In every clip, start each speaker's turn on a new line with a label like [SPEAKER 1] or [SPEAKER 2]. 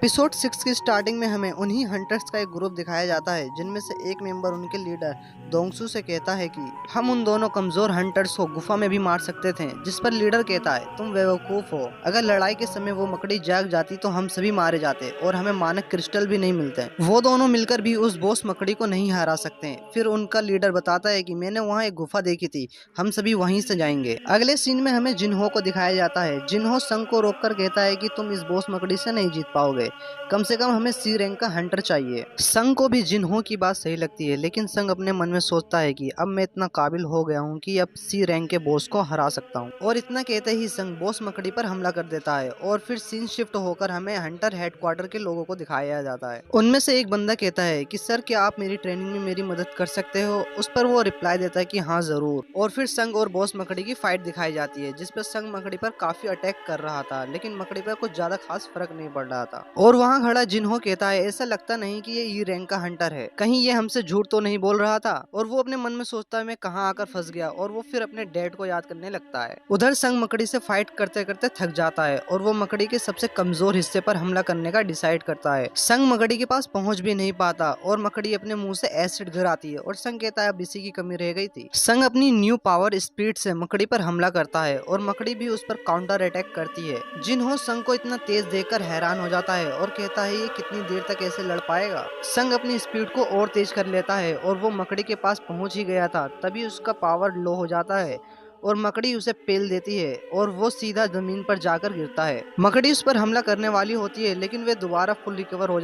[SPEAKER 1] Episode 6 की starting में हमें उन्हीं हंटर्स का एक ग्रुप दिखाया जाता है जिनमें से एक मेंबर उनके लीडर दोंगसू से कहता है कि हम उन दोनों कमजोर हंटर्स को गुफा में भी मार सकते थे। जिस पर लीडर कहता है तुम बेवकूफ हो, अगर लड़ाई के समय वो मकड़ी जाग जाती तो हम सभी मारे जाते और हमें मानक क्रिस्टल भी नहीं मिलते। वो दोनों मिलकर भी उस बॉस मकड़ी को नहीं हरा सकते। फिर उनका लीडर बताता है कि मैंने वहाँ एक गुफा देखी थी, हम सभी वहीं से जाएंगे। अगले सीन में हमें जिन्हो को दिखाया जाता है। जिन्हो संग को रोककर कहता है कि तुम इस बॉस मकड़ी से नहीं जीत पाओगे, कम से कम हमें सी रैंक का हंटर चाहिए। संग को भी जिन्हो की बात सही लगती है, लेकिन संग अपने मन में सोचता है कि अब मैं इतना काबिल हो गया हूँ कि अब सी रैंक के बॉस को हरा सकता हूँ। और इतना कहते ही संग बॉस मकड़ी पर हमला कर देता है और फिर सीन शिफ्ट होकर हमें हंटर हेडक्वार्टर के लोगों को दिखाया जाता है। उनमें से एक बंदा कहता है कि सर क्या आप मेरी ट्रेनिंग में मेरी मदद कर सकते हो। उस पर वो रिप्लाई देता है कि हाँ जरूर। और फिर संग और बॉस मकड़ी की फाइट दिखाई जाती है जिसपे संग मकड़ी पर काफी अटैक कर रहा था, लेकिन मकड़ी पर कुछ ज्यादा खास फर्क नहीं पड़ रहा था। और वहाँ खड़ा जिन्हो कहता है ऐसा लगता नहीं कि ये ई रैंक का हंटर है, कहीं ये हमसे झूठ तो नहीं बोल रहा था। और वो अपने मन में सोचता है मैं कहाँ आकर फंस गया, और वो फिर अपने डैड को याद करने लगता है। उधर संग मकड़ी से फाइट करते करते थक जाता है और वो मकड़ी के सबसे कमजोर हिस्से पर हमला करने का डिसाइड करता है। संग मकड़ी के पास पहुंच भी नहीं पाता और मकड़ी अपने मुंह से एसिड गिराती है और संग कहता है अब इसी की कमी रह गई थी। संग अपनी न्यू पावर स्पीड से मकड़ी पर हमला करता है और मकड़ी भी उस पर काउंटर अटैक करती है। जिन्हो संग को इतना तेज देखकर हैरान हो जाता है और कहता है ये कितनी देर तक ऐसे लड़ पाएगा। संग अपनी स्पीड को और तेज कर लेता है और वो मकड़ी के पास पहुंच ही गया था, तभी उसका पावर लो हो जाता है और मकड़ी उसे पेल देती है और वो सीधा जमीन पर जाकर गिरता है। मकड़ी उस पर हमला करने वाली होती है, लेकिन वे दोबारा फुल रिकवर हो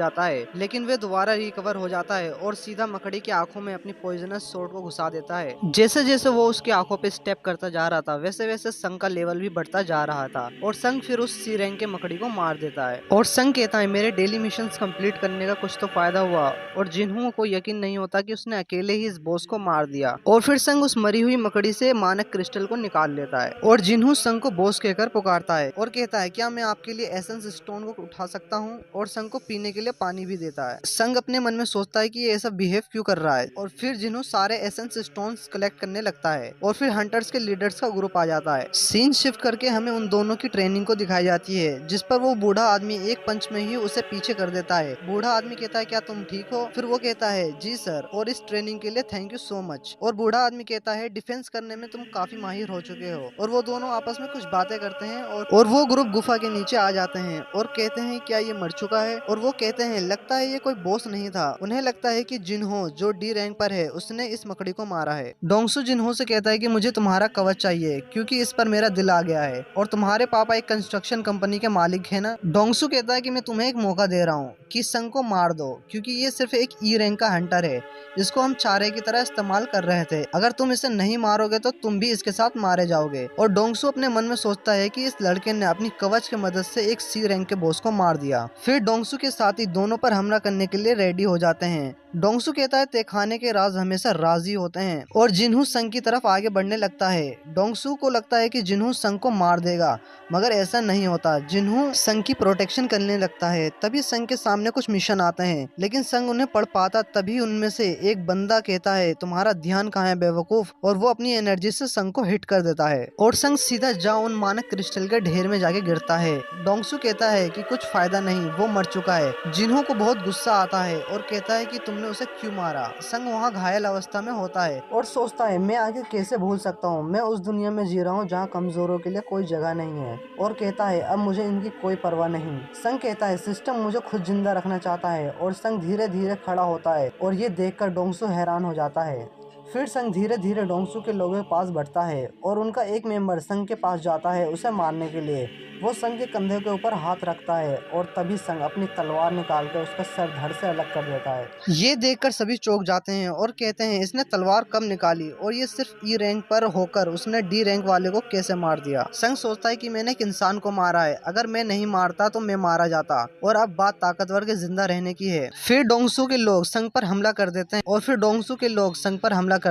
[SPEAKER 1] जाता है और सीधा मकड़ी की आंखों में अपनी पॉइजनस सोर्ड को घुसा देता है। जैसे जैसे वो उसकी आंखों पे स्टेप करता जा रहा था वैसे वैसे संग का लेवल भी बढ़ता जा रहा था और संग फिर उस सी रैंक के मकड़ी को मार देता है। और संग कहता है मेरे डेली मिशंस कंप्लीट करने का कुछ तो फायदा हुआ। और जिन्हों को यकीन नहीं होता कि उसने अकेले ही इस बॉस को मार दिया। और फिर संग उस मरी हुई मकड़ी से मानक क्रिस्टल को निकाल लेता है और जिन्हों संग को बॉस कहकर पुकारता है और कहता है क्या मैं आपके लिए एसेंस स्टोन को उठा सकता हूँ, और संग को पीने के लिए पानी भी देता है। संग अपने मन में सोचता है कि ये ऐसा बिहेव क्यों कर रहा है और फिर जिन्हों सारे एसेंस स्टोन्स कलेक्ट करने लगता है और फिर हंटर्स के लीडर्स का ग्रुप आ जाता है। सीन शिफ्ट करके हमें उन दोनों की ट्रेनिंग को दिखाई जाती है जिस पर वो बूढ़ा आदमी एक पंच में ही उसे पीछे कर देता है। बूढ़ा आदमी कहता है क्या तुम ठीक हो, फिर वो कहता है जी सर और इस ट्रेनिंग के लिए थैंक यू सो मच। और बूढ़ा आदमी कहता है डिफेंस करने में तुम काफी माहिर हो चुके हो। और वो दोनों आपस में कुछ बातें करते हैं और वो ग्रुप गुफा के नीचे आ जाते हैं और कहते हैं क्या ये मर चुका है, और वो कहते हैं लगता है ये कोई बॉस नहीं था। उन्हें लगता है कि जिन्हो जो डी रैंक पर है उसने इस मकड़ी को मारा है। डोंगसू जिन्हो से कहता है कि मुझे तुम्हारा कवच चाहिए क्योंकि इस पर मेरा दिल आ गया है और तुम्हारे पापा एक कंस्ट्रक्शन कंपनी के मालिक है ना। डोंगसू कहता है कि मैं तुम्हें एक मौका दे रहा हूँ कि संग को मार दो क्योंकि ये सिर्फ एक ई रैंक का हंटर है जिसको हम चारे की तरह इस्तेमाल कर रहे थे। अगर तुम इसे नहीं मारोगे तो तुम भी इसके साथ मारे जाओगे। और डोंगसू अपने मन में सोचता है कि इस लड़के ने अपनी कवच की मदद से एक सी रैंक के बॉस को मार दिया। फिर डोंगसू के साथ ही दोनों पर हमला करने के लिए रेडी हो जाते हैं। डोंगसू कहता है तहखाने के राज हमेशा राजी होते हैं और जिन्हू संग की तरफ आगे बढ़ने लगता है। डोंगसू को लगता है कि जिन्हू संग को मार देगा, मगर ऐसा नहीं होता। जिन्हू संग की प्रोटेक्शन करने लगता है। तभी संग के सामने कुछ मिशन आते हैं, लेकिन संग उन्हें पढ़ पाता। तभी उनमें से एक बंदा कहता है तुम्हारा ध्यान कहाँ है बेवकूफ, और वो अपनी एनर्जी से संग को हिट कर देता है और संग सीधा जा उन मानक क्रिस्टल के ढेर में जाके गिरता है। डोंगसू कहता है कि कुछ फायदा नहीं, वो मर चुका है। जिन्हों को बहुत गुस्सा आता है और कहता है कि तुमने उसे क्यों मारा। संग वहाँ घायल अवस्था में होता है और सोचता है मैं आगे कैसे भूल सकता हूँ, मैं उस दुनिया में जी रहा हूँ जहाँ कमजोरों के लिए कोई जगह नहीं है। और कहता है अब मुझे इनकी कोई परवाह नहीं। संग कहता है सिस्टम मुझे खुद जिंदा रखना चाहता है। और संग धीरे धीरे खड़ा होता है और ये देखकर डोंगसू हैरान हो जाता है। फिर संग धीरे धीरे डोंगसू के लोगों के पास बढ़ता है और उनका एक मेंबर संग के पास जाता है उसे मारने के लिए। वो संग के कंधे के ऊपर हाथ रखता है और तभी संग अपनी तलवार निकाल कर उसका सर धड़ से अलग कर देता है। ये देखकर सभी चौंक जाते हैं और कहते हैं इसने तलवार कब निकाली और ये सिर्फ ई रैंक पर होकर उसने डी रैंक वाले को कैसे मार दिया। संग सोचता है कि मैंने एक इंसान को मारा है, अगर मैं नहीं मारता तो मैं मारा जाता और अब बात ताकतवर के जिंदा रहने की है। फिर डोंगसू के लोग संग पर हमला कर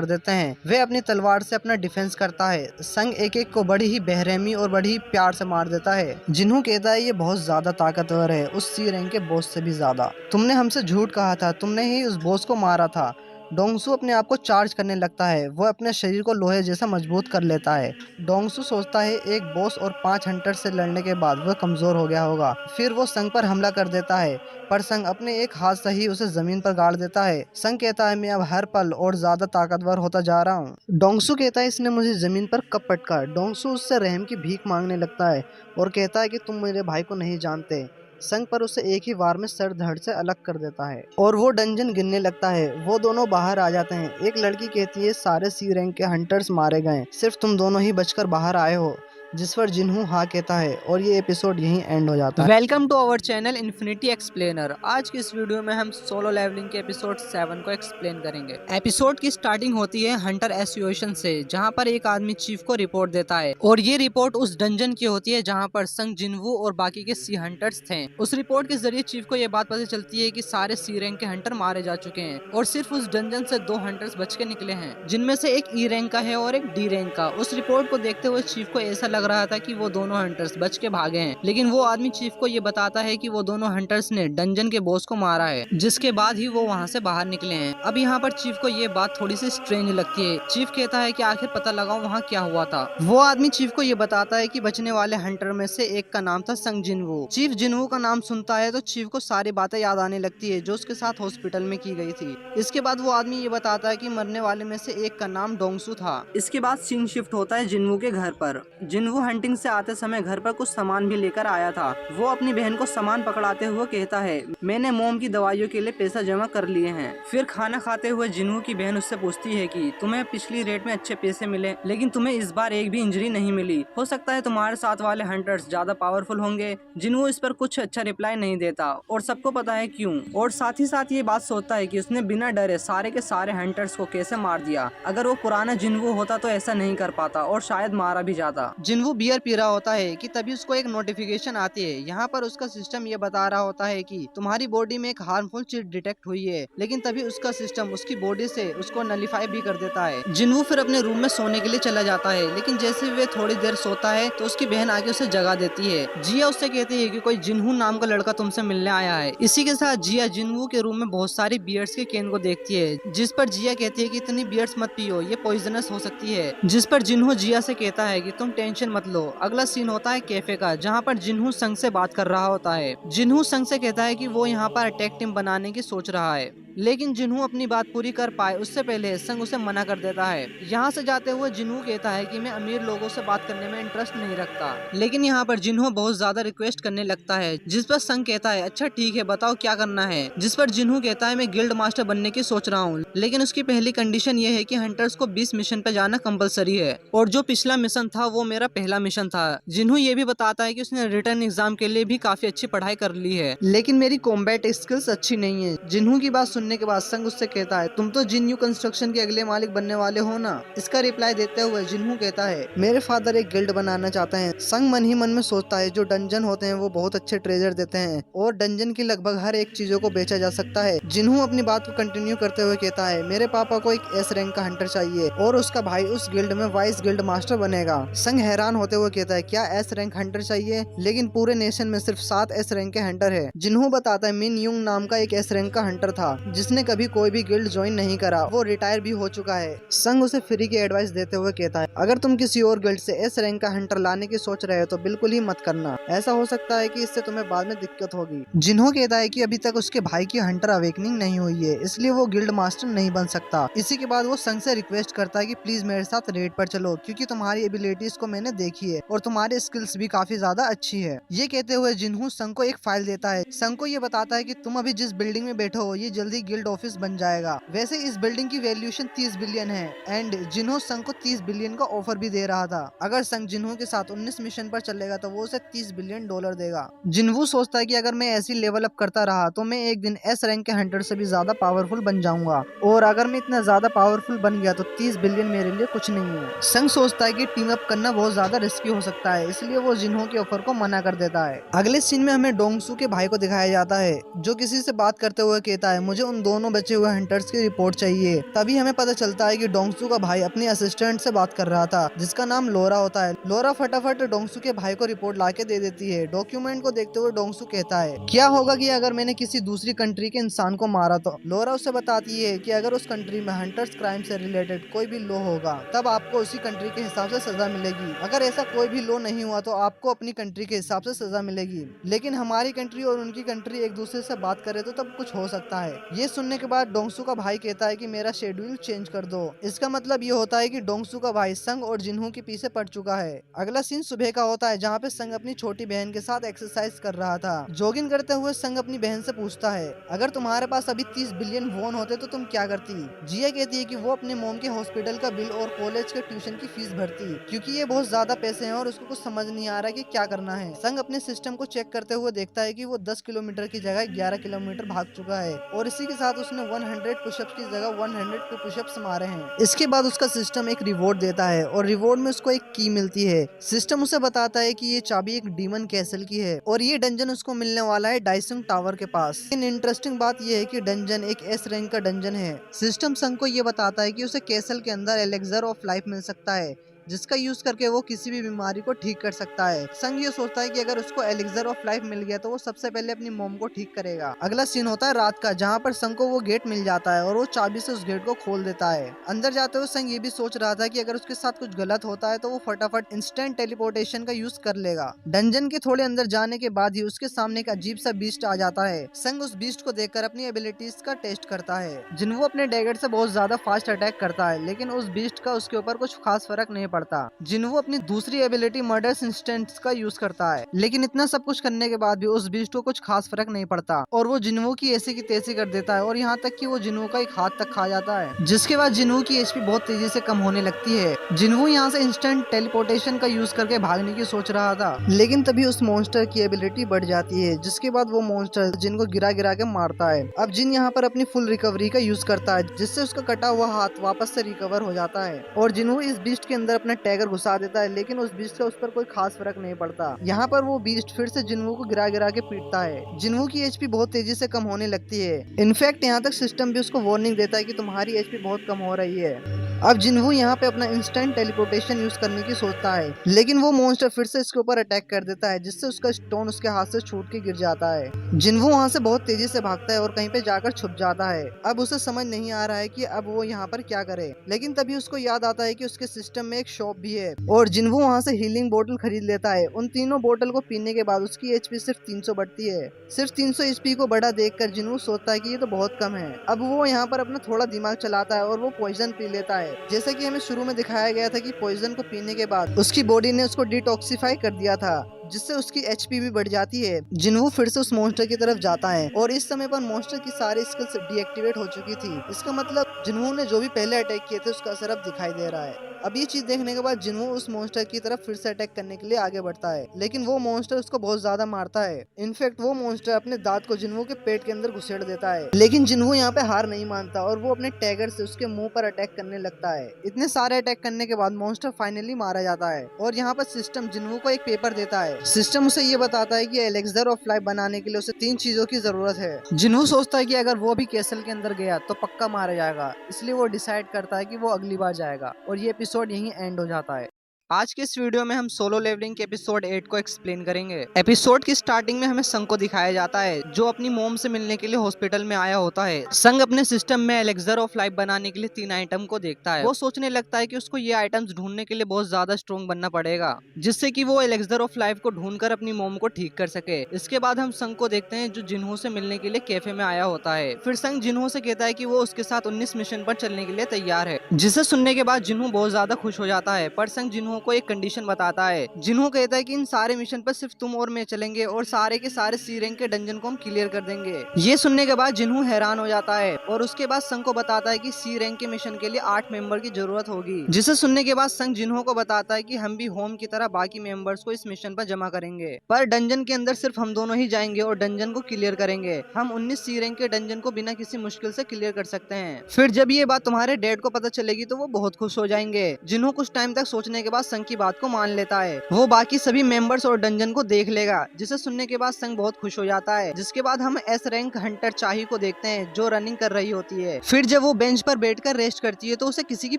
[SPEAKER 1] देते हैं वे अपनी तलवार से अपना डिफेंस करता है। संग एक एक को बड़ी ही बेरहमी और बड़ी ही प्यार से मार देता है। जिन्हों कहता है ये बहुत ज्यादा ताकतवर है, उस सी रैंक के बॉस से भी ज्यादा। तुमने हमसे झूठ कहा था, तुमने ही उस बॉस को मारा था। डोंगसू अपने आप को चार्ज करने लगता है। वह अपने शरीर को लोहे जैसा मजबूत कर लेता है। डोंगसू सोचता है एक बॉस और 5 हंटर से लड़ने के बाद वह कमजोर हो गया होगा। फिर वो संग पर हमला कर देता है, पर संग अपने एक हाथ से ही उसे जमीन पर गाड़ देता है। संग कहता है मैं अब हर पल और ज्यादा ताकतवर होता जा रहा हूँ। डोंगसू कहता है इसने मुझे जमीन पर कब पटका। डोंगसू उससे रहम की भीख मांगने लगता है और कहता है कि तुम मेरे भाई को नहीं जानते। संग पर उसे एक ही वार में सर धड़ से अलग कर देता है और वो डंजन गिनने लगता है। वो दोनों बाहर आ जाते हैं। एक लड़की कहती है सारे सी रैंक के हंटर्स मारे गए, सिर्फ तुम दोनों ही बचकर बाहर आए हो। जिस पर जिन्हू हाँ कहता है और ये एपिसोड यहीं एंड हो जाता है। Welcome to our channel Infinity Explainer. आज की इस वीडियो में हम सोलो लेवलिंग के एपिसोड 7 को एक्सप्लेन करेंगे। एपिसोड की स्टार्टिंग होती है हंटर एसोसिएशन से, जहां पर एक आदमी चीफ को रिपोर्ट देता है और ये रिपोर्ट उस डंजन की होती है जहां पर संग जिनवू और बाकी के सी हंटर्स थे। उस रिपोर्ट के जरिए चीफ को ये बात पता चलती है कि सारे सी रैंक के हंटर मारे जा चुके हैं और सिर्फ उस डंजन से 2 हंटर्स बच के निकले हैं, जिनमें से एक ई रैंक का है और एक डी रैंक का। उस रिपोर्ट को देखते हुए चीफ को ऐसा लग रहा था कि वो दोनों हंटर्स बच के भागे हैं, लेकिन वो आदमी चीफ को ये बताता है कि वो दोनों हंटर्स ने डंजन के बॉस को मारा है, जिसके बाद ही वो वहाँ से बाहर निकले हैं। अब यहाँ पर चीफ को ये बात थोड़ी सी स्ट्रेंज लगती है। चीफ कहता है कि आखिर पता लगाओ वहाँ क्या हुआ था। वो आदमी चीफ को ये बताता है कि बचने वाले हंटर में से एक का नाम था संग जिनवू। चीफ जिनवू का नाम सुनता है तो चीफ को सारी बातें याद आने लगती है जो उसके साथ हॉस्पिटल में की गई थी। इसके बाद वो आदमी ये बताता है कि मरने वाले में से एक का नाम डोंगसू था। इसके बाद सीन शिफ्ट होता है जिनवू के घर पर। जिनवू हंटिंग से आते समय घर पर कुछ सामान भी लेकर आया था। वो अपनी बहन को सामान पकड़ाते हुए कहता है मैंने मोम की दवाइयों के लिए पैसा जमा कर लिए हैं। फिर खाना खाते हुए जिनवू की बहन उससे पूछती है कि तुम्हें पिछली रेट में अच्छे पैसे मिले, लेकिन तुम्हें इस बार एक भी इंजरी नहीं मिली। हो सकता है तुम्हारे साथ वाले हंटर्स ज्यादा पावरफुल होंगे। जिनवू इस पर कुछ अच्छा रिप्लाई नहीं देता और सबको पता है क्यों, और साथ ही साथ ये बात सोचता है कि उसने बिना डरे सारे के सारे हंटर्स को कैसे मार दिया। अगर वो पुराना जिनवू होता तो ऐसा नहीं कर पाता और शायद मारा भी जाता। जिनवू बियर पी रहा होता है कि तभी उसको एक नोटिफिकेशन आती है। यहाँ पर उसका सिस्टम ये बता रहा होता है कि तुम्हारी बॉडी में एक हार्मफुल चीज डिटेक्ट हुई है, लेकिन तभी उसका सिस्टम उसकी बॉडी से उसको नलीफाई भी कर देता है। जिनवू फिर अपने रूम में सोने के लिए चला जाता है, लेकिन जैसे वे थोड़ी देर सोता है तो उसकी बहन आके उसे जगा देती है। जिया उससे कहती है कि कोई जिनहू नाम का लड़का तुमसे मिलने आया है। इसी के साथ जिया जिनवू के रूम में बहुत सारी बियर्स के कैन को देखती है, जिस पर जिया कहती है कि इतनी बियर्स मत पियो, ये पॉइजनस हो सकती है। जिस पर जिनहू जिया से कहता है कि तुम टेंशन मत लो। अगला सीन होता है कैफे का, जहाँ पर जिनहू संग से बात कर रहा होता है। जिनहू संग से कहता है कि वो यहाँ पर अटैक टीम बनाने की सोच रहा है, लेकिन जिनहू अपनी बात पूरी कर पाए उससे पहले संग उसे मना कर देता है। यहाँ से जाते हुए जिनहू कहता है कि मैं अमीर लोगों से बात करने में इंटरेस्ट नहीं रखता, लेकिन यहाँ पर जिनहू बहुत ज्यादा रिक्वेस्ट करने लगता है, जिस पर संग कहता है अच्छा ठीक है बताओ क्या करना है। जिस पर जिनहू कहता है मैं गिल्ड मास्टर बनने की सोच रहा हूँ, लेकिन उसकी पहली कंडीशन ये है कि हंटर्स को 20 मिशन पे जाना कंपलसरी है, और जो पिछला मिशन था वो मेरा पहला मिशन था। जिनहू ये भी बताता है कि उसने रिटर्न एग्जाम के लिए भी काफी अच्छी पढ़ाई कर ली है, लेकिन मेरी कॉम्बैट स्किल्स अच्छी नहीं है। जिनहू की बात सुनने के बाद संग उससे कहता है तुम तो जिन न्यू कंस्ट्रक्शन के अगले मालिक बनने वाले हो ना। इसका रिप्लाई देते हुए जिनहू कहता है मेरे फादर एक गिल्ड बनाना चाहते हैं। संग मन ही मन में सोचता है जो डंजन होते हैं वो बहुत अच्छे ट्रेजर देते हैं और डंजन की लगभग हर एक चीजों को बेचा जा सकता है। जिनहू अपनी बात को कंटिन्यू करते हुए कहता है मेरे पापा को एक एस रैंक का हंटर चाहिए और उसका भाई उस गिल्ड में वाइस गिल्ड मास्टर बनेगा। संग हैरान होते हुए कहता है क्या एस रैंक हंटर चाहिए, लेकिन पूरे नेशन में सिर्फ 7 एस रैंक के हंटर है। जिनहू बताता है मिन यूंग नाम का एक एस रैंक का हंटर था जिसने कभी कोई भी गिल्ड ज्वाइन नहीं करा, वो रिटायर भी हो चुका है। संग उसे फ्री की एडवाइस देते हुए कहता है अगर तुम किसी और गिल्ड से एस रैंक का हंटर लाने की सोच रहे हो तो बिल्कुल ही मत करना, ऐसा हो सकता है कि इससे तुम्हें बाद में दिक्कत होगी। जिन्हों कहता है कि अभी तक उसके भाई की हंटर अवेकनिंग नहीं हुई है, इसलिए वो गिल्ड मास्टर नहीं बन सकता। इसी के बाद वो संग से रिक्वेस्ट करता है कि प्लीज मेरे साथ रेड पर चलो, क्योंकि तुम्हारी एबिलिटीज को मैंने देखी है और तुम्हारी स्किल्स भी काफी ज्यादा अच्छी है। ये कहते हुए जिन्हू संग को एक फाइल देता है। संग को ये बताता है कि तुम अभी जिस बिल्डिंग में बैठे हो ये जल्दी गिल्ड ऑफिस बन जाएगा। वैसे इस बिल्डिंग की वैल्यूएशन 30 बिलियन है एंड जिन्हो संग को 30 बिलियन का ऑफर भी दे रहा था। अगर संग जिन्हो के साथ 19 मिशन पर चलेगा तो वो उसे 30 बिलियन डॉलर देगा। जिन्हू सोचता है कि अगर मैं ऐसी लेवल अप करता रहा तो मैं एक दिन एस रैंक के हंटर से भी ज्यादा पावरफुल बन जाऊंगा, और अगर मैं इतना ज्यादा पावरफुल बन गया तो 30 बिलियन मेरे लिए कुछ नहीं है। संग सोचता है कि टीम अप करना बहुत ज्यादा रिस्की हो सकता है, इसलिए वो जिन्हो के ऑफर को मना कर देता है। अगले सीन में हमें डोंगसू के भाई को दिखाया जाता है जो किसी से बात करते हुए कहता है मुझे उन दोनों बचे हुए हंटर्स की रिपोर्ट चाहिए। तभी हमें पता चलता है कि डोंगसू का भाई अपने असिस्टेंट से बात कर रहा था जिसका नाम लोरा होता है। लोरा फटाफट डोंगसू के भाई को रिपोर्ट लाके दे देती है। डॉक्यूमेंट को देखते हुए डोंगसू कहता है क्या होगा कि अगर मैंने किसी दूसरी कंट्री के इंसान को मारा तो। लोरा उसे बताती है कि अगर उस कंट्री में हंटर्स क्राइम से रिलेटेड कोई भी लॉ होगा तब आपको उसी कंट्री के हिसाब से सजा मिलेगी। अगर ऐसा कोई भी लॉ नहीं हुआ तो आपको अपनी कंट्री के हिसाब से सजा मिलेगी। लेकिन हमारी कंट्री और उनकी कंट्री एक दूसरे से बात करे तो तब कुछ हो सकता है। ये सुनने के बाद डोंगसू का भाई कहता है कि मेरा शेड्यूल चेंज कर दो। इसका मतलब ये होता है कि डोंगसू का भाई संग और जिन्हू के पीछे पड़ चुका है। अगला सीन सुबह का होता है जहाँ पे संग अपनी छोटी बहन के साथ एक्सरसाइज कर रहा था। जॉगिंग करते हुए संग अपनी बहन से पूछता है अगर तुम्हारे पास अभी 30 बिलियन वॉन होते तो तुम क्या करती। जिया कहती है कि वो अपने मोम के हॉस्पिटल का बिल और कॉलेज के ट्यूशन की फीस भरती क्योंकि ये बहुत ज्यादा पैसे हैं और उसको कुछ समझ नहीं आ रहा है कि क्या करना है। संग अपने सिस्टम को चेक करते हुए देखता है कि वो 10 किलोमीटर की जगह 11 किलोमीटर भाग चुका है और इसी के साथ उसने 100 पुशअप्स की जगह 102 पुशअप्स मारे हैं। इसके बाद उसका सिस्टम एक रिवॉर्ड देता है और रिवॉर्ड में उसको एक की मिलती है। सिस्टम उसे बताता है कि ये चाबी एक डीमन कैसल की है और ये डंजन उसको मिलने वाला है डाइसुंग टावर के पास। इन इंटरेस्टिंग बात यह है कि डंजन एक एस रैंक का डंजन है। सिस्टम संग को ये बताता है कि उसे कैसल के अंदर एलेक्सर ऑफ लाइफ मिल सकता है जिसका यूज करके वो किसी भी बीमारी को ठीक कर सकता है। संग ये सोचता है कि अगर उसको एलिक्सर ऑफ लाइफ मिल गया तो वो सबसे पहले अपनी मोम को ठीक करेगा। अगला सीन होता है रात का जहाँ पर संग को वो गेट मिल जाता है और वो चाबी से उस गेट को खोल देता है। अंदर जाते हुए संग ये भी सोच रहा था कि अगर उसके साथ कुछ गलत होता है तो वो फटाफट इंस्टेंट टेलीपोर्टेशन का यूज कर लेगा। डंजन के थोड़े अंदर जाने के बाद ही उसके सामने एक अजीब सा बीस्ट आ जाता है। संग उस बीस्ट को देखकर अपनी एबिलिटीज का टेस्ट करता है। जिन्हों अपने डैगेट से बहुत ज्यादा फास्ट अटैक करता है लेकिन उस बीस्ट का उसके ऊपर कुछ खास फर्क नहीं पड़ता। जिन्हों अपनी दूसरी एबिलिटी मर्डर्स इंस्टेंट्स का यूज करता है लेकिन इतना सब कुछ करने के बाद भी उस बीस्ट को कुछ खास फर्क नहीं पड़ता और वो जिन्हों की ऐसी की तैसी कर देता है और यहाँ तक कि वो जिन्हों का एक हाथ तक खा जाता है जिसके बाद जिन्हों की एचपी बहुत तेजी से कम होने लगती है। जिन्हों यहाँ से इंस्टेंट टेलीपोर्टेशन का यूज करके भागने की सोच रहा था लेकिन तभी उस मॉन्स्टर की एबिलिटी बढ़ जाती है जिसके बाद वो मॉन्स्टर जिन को गिरा गिरा के मारता है। अब जिन यहाँ पर अपनी फुल रिकवरी का यूज करता है जिससे उसका कटा हुआ हाथ वापस से रिकवर हो जाता है और जिन्हों इस बीस्ट के अंदर अपना टैगर घुसा देता है लेकिन उस बीस्ट का उस पर कोई खास फर्क नहीं पड़ता। यहाँ पर वो बीस्ट फिर से जिन्हों को गिरा गिरा के पीटता है। जिन्हों की एचपी बहुत तेजी से कम होने लगती है। इनफैक्ट यहाँ तक सिस्टम भी उसको वार्निंग देता है कि तुम्हारी एचपी बहुत कम हो रही है। अब जिन्हों यहाँ पे अपना इंस्टेंट टेलीपोर्टेशन यूज करने की सोचता है लेकिन वो मॉन्स्टर फिर से इसके ऊपर अटैक कर देता है जिससे उसका स्टोन उसके हाथ से छूट के गिर जाता है। जिन्हों वहाँ से बहुत तेजी से भागता है और कहीं पे जाकर छुप जाता है। अब उसे समझ नहीं आ रहा है कि अब वो यहाँ पर क्या करे लेकिन तभी उसको याद आता है कि उसके सिस्टम में एक शॉप भी है और जिन्हों वहाँ से हीलिंग बोतल खरीद लेता है। उन तीनों बोतल को पीने के बाद उसकी एचपी सिर्फ 300 बढ़ती है। सिर्फ 300 एचपी को बढ़ा देखकर जिन्हों सोचता है कि ये तो बहुत कम है। अब वो यहाँ पर अपना थोड़ा दिमाग चलाता है और वो पॉइजन पी लेता है। जैसा कि हमें शुरू में दिखाया गया था कि पॉइजन को पीने के बाद उसकी बॉडी ने उसको डिटॉक्सिफाई कर दिया था जिससे उसकी एचपी भी बढ़ जाती है। जिन्हों फिर से उस मॉन्स्टर की तरफ जाता है और इस समय पर मॉन्स्टर की सारी स्किल्स डीएक्टिवेट हो चुकी थी। इसका मतलब जिन्हों ने जो भी पहले अटैक किए थे उसका असर अब दिखाई दे रहा है। अब ये चीज देखने के बाद जिन्हों उस मॉन्स्टर की तरफ फिर से अटैक करने के लिए आगे बढ़ता है लेकिन वो मॉन्स्टर उसको बहुत ज्यादा मारता है। इनफैक्ट वो मॉन्स्टर अपने दांत को जिन्हों के पेट के अंदर घुसेड़ देता है लेकिन जिन्हों यहाँ पे हार नहीं मानता और वो अपने टैगर से उसके मुंह पर अटैक करने लगता है। इतने सारे अटैक करने के बाद मॉन्स्टर फाइनली मारा जाता है और यहाँ पर सिस्टम जिन्हों को एक पेपर देता है। सिस्टम उसे ये बताता है कि एलेक्सर ऑफ लाइफ बनाने के लिए उसे 3 चीजों की जरूरत है। जिन्हों सोचता है कि अगर वो भी कैसल के अंदर गया तो पक्का मारा जाएगा इसलिए वो डिसाइड करता है कि वो अगली बार जाएगा और ये एपिसोड यहीं एंड हो जाता है। आज के इस वीडियो में हम सोलो लेवलिंग के एपिसोड 8 को एक्सप्लेन करेंगे। एपिसोड की स्टार्टिंग में हमें संग को दिखाया जाता है जो अपनी मोम से मिलने के लिए हॉस्पिटल में आया होता है। संग अपने सिस्टम में एलेक्सर ऑफ लाइफ बनाने के लिए 3 आइटम को देखता है। वो सोचने लगता है कि उसको ये आइटम्स ढूंढने के लिए बहुत ज्यादा स्ट्रॉन्ग बनना पड़ेगा जिससे कि वो एलेक्सर ऑफ लाइफ को ढूंढकर अपनी मोम को ठीक कर सके। इसके बाद हम संग को देखते हैं जो जिन्हों से मिलने के लिए कैफे में आया होता है। फिर संग जिन्हों से कहता है कि वो उसके साथ 19 मिशन पर चलने के लिए तैयार है जिसे सुनने के बाद जिन्हों बहुत ज्यादा खुश हो जाता है। पर संग जिन्हों को एक कंडीशन बताता है। जिन्हों कहता है कि इन सारे मिशन पर सिर्फ तुम और मैं चलेंगे और सारे के सारे सी रैंक के डंजन को हम क्लियर कर देंगे। ये सुनने के बाद जिन्हों हैरान हो जाता है और उसके बाद संग को बताता है कि सी रैंक के मिशन के लिए 8 मेंबर की जरूरत होगी। जिसे सुनने के बाद संग जिन्हों को बताता है कि हम भी होम की तरह बाकी मेंबर्स को इस मिशन पर जमा करेंगे पर डंजन के अंदर सिर्फ हम दोनों ही जाएंगे और डंजन को क्लियर करेंगे। हम 19 सी रैंक के डंजन को बिना किसी मुश्किल से क्लियर कर सकते हैं। फिर जब ये बात तुम्हारे डैड को पता चलेगी तो वो बहुत खुश हो जाएंगे। जिन्हों कुछ टाइम तक सोचने के बाद संग की बात को मान लेता है। वो बाकी सभी मेंबर्स और डंजन को देख लेगा, जिसे सुनने के बाद संग बहुत खुश हो जाता है। जिसके बाद हम एस रैंक हंटर चाही को देखते हैं जो रनिंग कर रही होती है। फिर जब वो बेंच पर बैठकर रेस्ट करती है तो उसे किसी की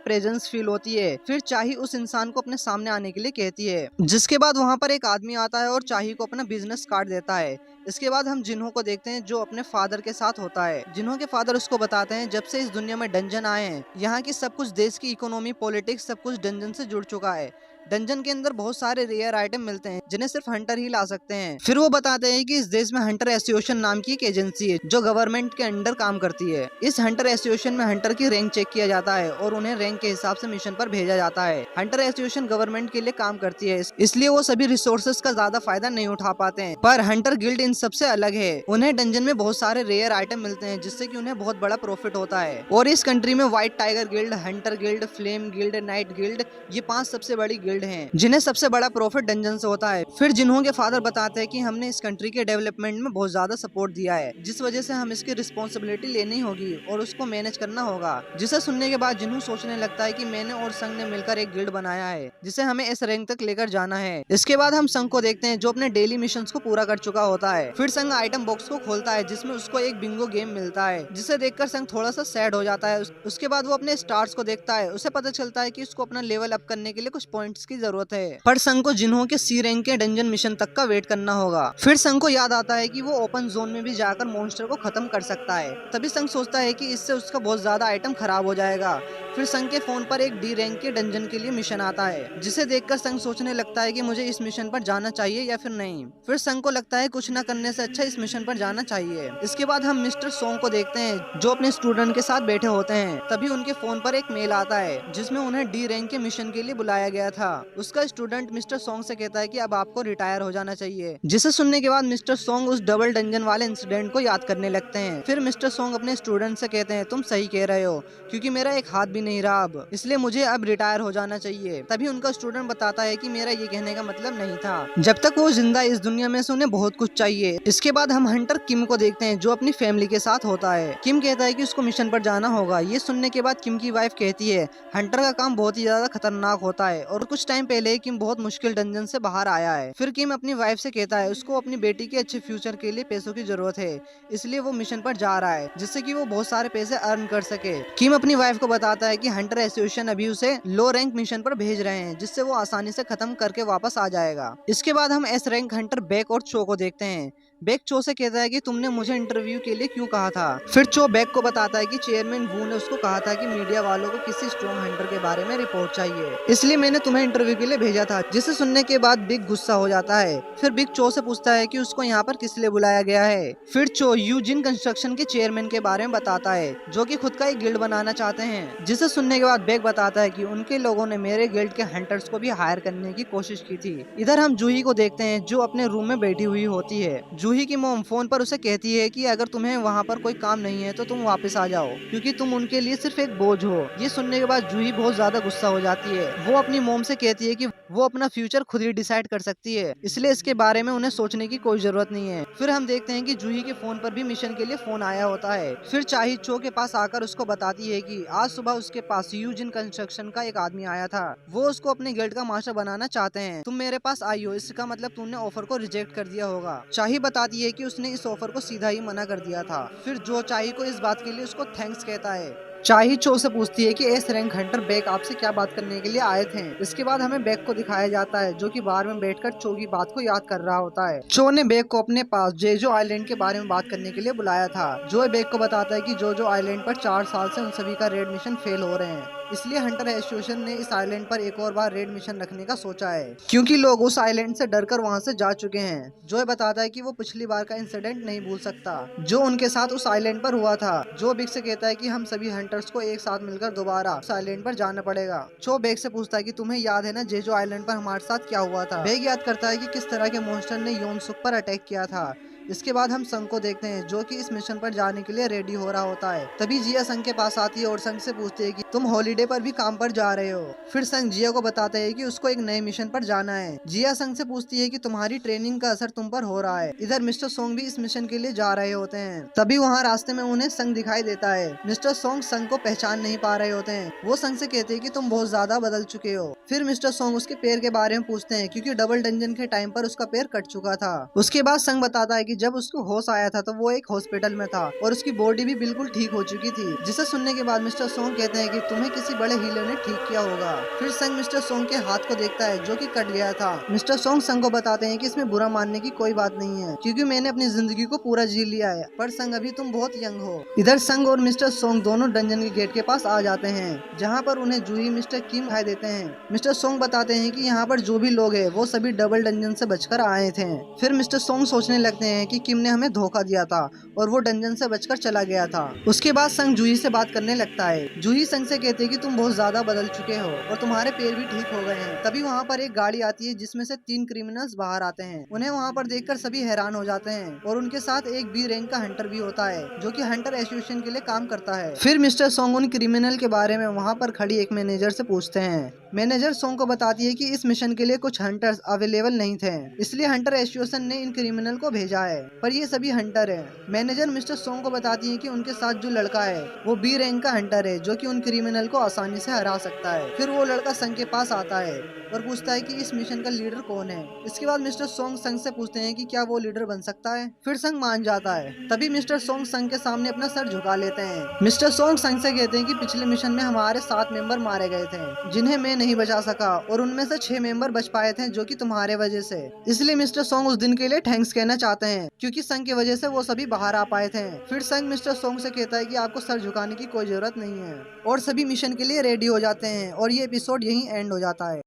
[SPEAKER 1] प्रेजेंस फील होती है। फिर चाही उस इंसान को अपने सामने आने के लिए कहती है। जिसके बाद वहाँ पर एक आदमी आता है और चाही को अपना बिजनेस कार्ड देता है। इसके बाद हम जिन्हों को देखते हैं जो अपने फादर के साथ होता है। जिन्हों के फादर उसको बताते हैं जब से इस दुनिया में डंजन आए हैं, यहाँ की सब कुछ, देश की इकोनॉमी, पॉलिटिक्स, सब कुछ डंजन से जुड़ चुका है। डंजन के अंदर बहुत सारे रेयर आइटम मिलते हैं जिन्हें सिर्फ हंटर ही ला सकते हैं। फिर वो बताते हैं कि इस देश में हंटर एसोसिएशन नाम की एक एजेंसी है जो गवर्नमेंट के अंडर काम करती है। इस हंटर एसोसिएशन में हंटर की रैंक चेक किया जाता है और उन्हें रैंक के हिसाब से मिशन पर भेजा जाता है। हंटर एसोसिएशन गवर्नमेंट के लिए काम करती है, इसलिए वो सभी रिसोर्सेज का ज्यादा फायदा नहीं उठा पाते हैं। पर हंटर गिल्ड इन सबसे अलग है। उन्हें डंजन में बहुत सारे रेयर आइटम मिलते हैं जिससे कि उन्हें बहुत बड़ा प्रॉफिट होता है। और इस कंट्री में white tiger guild, Hunter guild, flame guild, night guild, ये 5 सबसे बड़ी गिल्ड हैं जिन्हें सबसे बड़ा प्रॉफिट डंजन से होता है। फिर जिन्हों के फादर बताते हैं कि हमने इस कंट्री के डेवलपमेंट में बहुत ज्यादा सपोर्ट दिया है, जिस वजह से हम इसकी रिस्पॉन्सिबिलिटी लेनी होगी और उसको मैनेज करना होगा। जिसे सुनने के बाद जिन्हों सोचने लगता है कि मैंने और संग ने मिलकर एक गिल्ड बनाया है जिसे हमें इस रैंक तक लेकर जाना है। इसके बाद हम संग को देखते हैं जो अपने डेली मिशन को पूरा कर चुका होता है। फिर संग आइटम बॉक्स को खोलता है जिसमें उसको एक बिंगो गेम मिलता है, जिसे देखकर संग थोड़ा सा सैड हो जाता है। उसके बाद वो अपने स्टार्स को देखता है। उसे पता चलता है कि उसको अपना लेवल अप करने के लिए कुछ पॉइंट्स की जरूरत है, पर संग को जिन्हों के सी रैंक के डंजन मिशन तक का वेट करना होगा। फिर संग को याद आता है कि वो ओपन जोन में भी जाकर मॉन्स्टर को खत्म कर सकता है। तभी संग सोचता है कि इससे उसका बहुत ज्यादा आइटम खराब हो जाएगा। फिर संग के फोन पर एक डी रैंक के डंजन के लिए मिशन आता है, जिसे देखकर संग सोचने लगता है कि मुझे इस मिशन पर जाना चाहिए या फिर नहीं। फिर संग को लगता है कुछ न करने से अच्छा इस मिशन पर जाना चाहिए। इसके बाद हम मिस्टर सोंग को देखते हैं जो अपने स्टूडेंट के साथ बैठे होते हैं। तभी उनके फोन पर एक मेल आता है जिसमें उन्हें डी रैंक के मिशन के लिए बुलाया गया था। उसका स्टूडेंट मिस्टर सोंग से कहता है कि अब आपको रिटायर हो जाना चाहिए। जिसे सुनने के बाद मिस्टर सोंग उस डबल डंजन वाले इंसिडेंट को याद करने लगते हैं। फिर मिस्टर सोंग अपने स्टूडेंट से कहते हैं तुम सही कह रहे हो, क्योंकि मेरा एक हाथ भी नहीं रहा अब, इसलिए मुझे अब रिटायर हो जाना चाहिए। तभी उनका स्टूडेंट बताता है कि मेरा ये कहने का मतलब नहीं था, जब तक वो जिंदा इस दुनिया में से उन्हें बहुत कुछ चाहिए। इसके बाद हम हंटर किम को देखते हैं जो अपनी फैमिली के साथ होता है। किम कहता है कि उसको मिशन पर जाना होगा। ये सुनने के बाद किम की वाइफ कहती है हंटर का काम बहुत ही ज्यादा खतरनाक होता है और कुछ टाइम पहले किम बहुत मुश्किल डंजन से बाहर आया है। फिर किम अपनी वाइफ से कहता है उसको अपनी बेटी के अच्छे फ्यूचर के लिए पैसों की जरूरत है, इसलिए वो मिशन पर जा रहा है जिससे कि वो बहुत सारे पैसे अर्न कर सके। किम अपनी वाइफ को बताता है कि हंटर एसोसिएशन अभी उसे लो रैंक मिशन पर भेज रहे हैं जिससे वो आसानी से खत्म करके वापस आ जाएगा। इसके बाद हम एस रैंक हंटर बेक और चो को देखते हैं। बेक चो से कहता है कि तुमने मुझे इंटरव्यू के लिए क्यों कहा था। फिर चो बेक को बताता है कि चेयरमैन वू ने उसको कहा था कि मीडिया वालों को किसी स्ट्रॉन्ग हंटर के बारे में रिपोर्ट चाहिए, इसलिए मैंने तुम्हें इंटरव्यू के लिए भेजा था। जिसे सुनने के बाद बिग गुस्सा हो जाता है। फिर बिग चो से पूछता है कि उसको यहाँ पर किस लिए बुलाया गया है। फिर चो यूजिन कंस्ट्रक्शन के चेयरमैन के बारे में बताता है जो कि खुद का एक गिल्ड बनाना चाहते हैं। जिसे सुनने के बाद बेक बताता है कि उनके लोगों ने मेरे गिल्ड के हंटर्स को भी हायर करने की कोशिश की थी। इधर हम जूही को देखते हैं जो अपने रूम में बैठी हुई होती है। जूही की मॉम फोन पर उसे कहती है कि अगर तुम्हें वहाँ पर कोई काम नहीं है तो तुम वापस आ जाओ, क्योंकि तुम उनके लिए सिर्फ एक बोझ हो। ये सुनने के बाद जूही बहुत ज्यादा गुस्सा हो जाती है। वो अपनी मॉम से कहती है कि वो अपना फ्यूचर खुद ही डिसाइड कर सकती है, इसलिए इसके बारे में उन्हें सोचने की कोई जरूरत नहीं है। फिर हम देखते हैं कि जूही के फोन पर भी मिशन के लिए फोन आया होता है। फिर चाही चो के पास आकर उसको बताती है कि आज सुबह उसके पास यूजिन कंस्ट्रक्शन का एक आदमी आया था। वो उसको अपने गिल्ड का मास्टर बनाना चाहते हैं। तुम मेरे पास आई हो, इसका मतलब तुमने ऑफर को रिजेक्ट कर दिया होगा। चाही बताती है कि उसने इस ऑफर को सीधा ही मना कर दिया था। फिर जो चाही को इस बात के लिए उसको थैंक्स कहता है। चाही चो से पूछती है कि एस रैंक हंटर बेक आपसे क्या बात करने के लिए आए थे। इसके बाद हमें बेक को दिखाया जाता है जो कि बार में बैठकर चो की बात को याद कर रहा होता है। चो ने बेक को अपने पास जेजो आइलैंड के बारे में बात करने के लिए बुलाया था। जो बेक को बताता है कि जो आइलैंड पर 4 साल से उन सभी का रेड मिशन फेल हो रहे हैं, इसलिए हंटर एसोसिएशन ने इस आइलैंड पर एक और बार रेड मिशन रखने का सोचा है, क्योंकि लोग उस आइलैंड से डरकर वहां से जा चुके हैं। जो बताता है कि वो पिछली बार का इंसिडेंट नहीं भूल सकता जो उनके साथ उस आइलैंड पर हुआ था। जो बिग से कहता है कि हम सभी हंटर्स को एक साथ मिलकर दोबारा उस आइलैंड पर जाना पड़ेगा। चो बेग से पूछता है कि तुम्हें याद है ना जेजो आइलैंड पर हमारे साथ क्या हुआ था। बेग याद करता है कि किस तरह के मॉन्स्टर ने योनसुक पर अटैक किया था। इसके बाद हम संग को देखते हैं जो कि इस मिशन पर जाने के लिए रेडी हो रहा होता है। तभी जिया संग के पास आती है और संग से पूछती है कि तुम हॉलीडे पर भी काम पर जा रहे हो। फिर संग जिया को बताता है कि उसको एक नए मिशन पर जाना है। जिया संग से पूछती है कि तुम्हारी ट्रेनिंग का असर तुम पर हो रहा है। इधर मिस्टर सोंग भी इस मिशन के लिए जा रहे होते हैं। तभी वहाँ रास्ते में उन्हें संग दिखाई देता है। मिस्टर सोंग संग को पहचान नहीं पा रहे होते हैं। वो संग से कहते हैं कि तुम बहुत ज्यादा बदल चुके हो। फिर मिस्टर सोंग उसके पैर के बारे में पूछते हैं क्योंकि डबल डंजन के टाइम पर उसका पैर कट चुका था। उसके बाद संग बताता है कि जब उसको होश आया था तो वो एक हॉस्पिटल में था और उसकी बॉडी भी बिल्कुल ठीक हो चुकी थी। जिसे सुनने के बाद मिस्टर सोंग कहते हैं कि तुम्हें किसी बड़े हीलर ने ठीक किया होगा। फिर संग मिस्टर सोंग के हाथ को देखता है जो कि कट गया था। मिस्टर सोंग संग को बताते हैं कि इसमें बुरा मानने की कोई बात नहीं है क्योंकि मैंने अपनी जिंदगी को पूरा जी लिया है, पर संग अभी तुम बहुत यंग हो। इधर संग और मिस्टर सोंग दोनों डंजन के गेट के पास आ जाते हैं जहाँ पर उन्हें जूही मिस्टर किम दिखाई देते हैं। मिस्टर सोंग बताते हैं कि यहाँ पर जो भी लोग हैं वो सभी डबल डंजन से बचकर आए थे। फिर मिस्टर सोंग सोचने लगते हैं कि किम ने हमें धोखा दिया था और वो डंजन से बचकर चला गया था। उसके बाद संग जूही से बात करने लगता है। जूही संग से कहते हैं कि तुम बहुत ज्यादा बदल चुके हो और तुम्हारे पैर भी ठीक हो गए हैं। तभी वहाँ पर एक गाड़ी आती है जिसमें से 3 क्रिमिनल्स बाहर आते हैं। उन्हें वहाँ पर देखकर सभी हैरान हो जाते हैं और उनके साथ एक बी रैंक का हंटर भी होता है जो कि हंटर एसोसिएशन के लिए काम करता है। फिर मिस्टर सोंग उन क्रिमिनल के बारे में वहाँ पर खड़ी एक मैनेजर से पूछते हैं। मैनेजर सोंग को बताती है कि इस मिशन के लिए कुछ हंटर्स अवेलेबल नहीं थे, इसलिए हंटर एसोसिएशन ने इन क्रिमिनल को भेजा है, पर ये सभी हंटर हैं। मैनेजर मिस्टर सोंग को बताती है कि उनके साथ जो लड़का है वो बी रैंक का हंटर है जो कि उन क्रिमिनल को आसानी से हरा सकता है। फिर वो लड़का संग के पास आता है और पूछता है कि इस मिशन का लीडर कौन है। इसके बाद मिस्टर सोंग संग से पूछते हैं कि क्या वो लीडर बन सकता है। फिर संग मान जाता है। तभी मिस्टर सोंग संग के सामने अपना सर झुका लेते हैं। मिस्टर सोंग संग से कहते हैं कि पिछले मिशन में हमारे 7 मेंबर मारे गए थे जिन्हें मैं नहीं बचा सका और उनमें से 6 मेंबर बच पाए थे जो कि तुम्हारे वजह से। इसलिए मिस्टर सोंग उस दिन के लिए थैंक्स कहना चाहते हैं क्योंकि संग की वजह से वो सभी बाहर आ पाए थे। फिर संग मिस्टर सोंग से कहता है कि आपको सर झुकाने की कोई जरूरत नहीं है और सभी मिशन के लिए रेडी हो जाते हैं और ये एपिसोड यहीं एंड हो जाता है।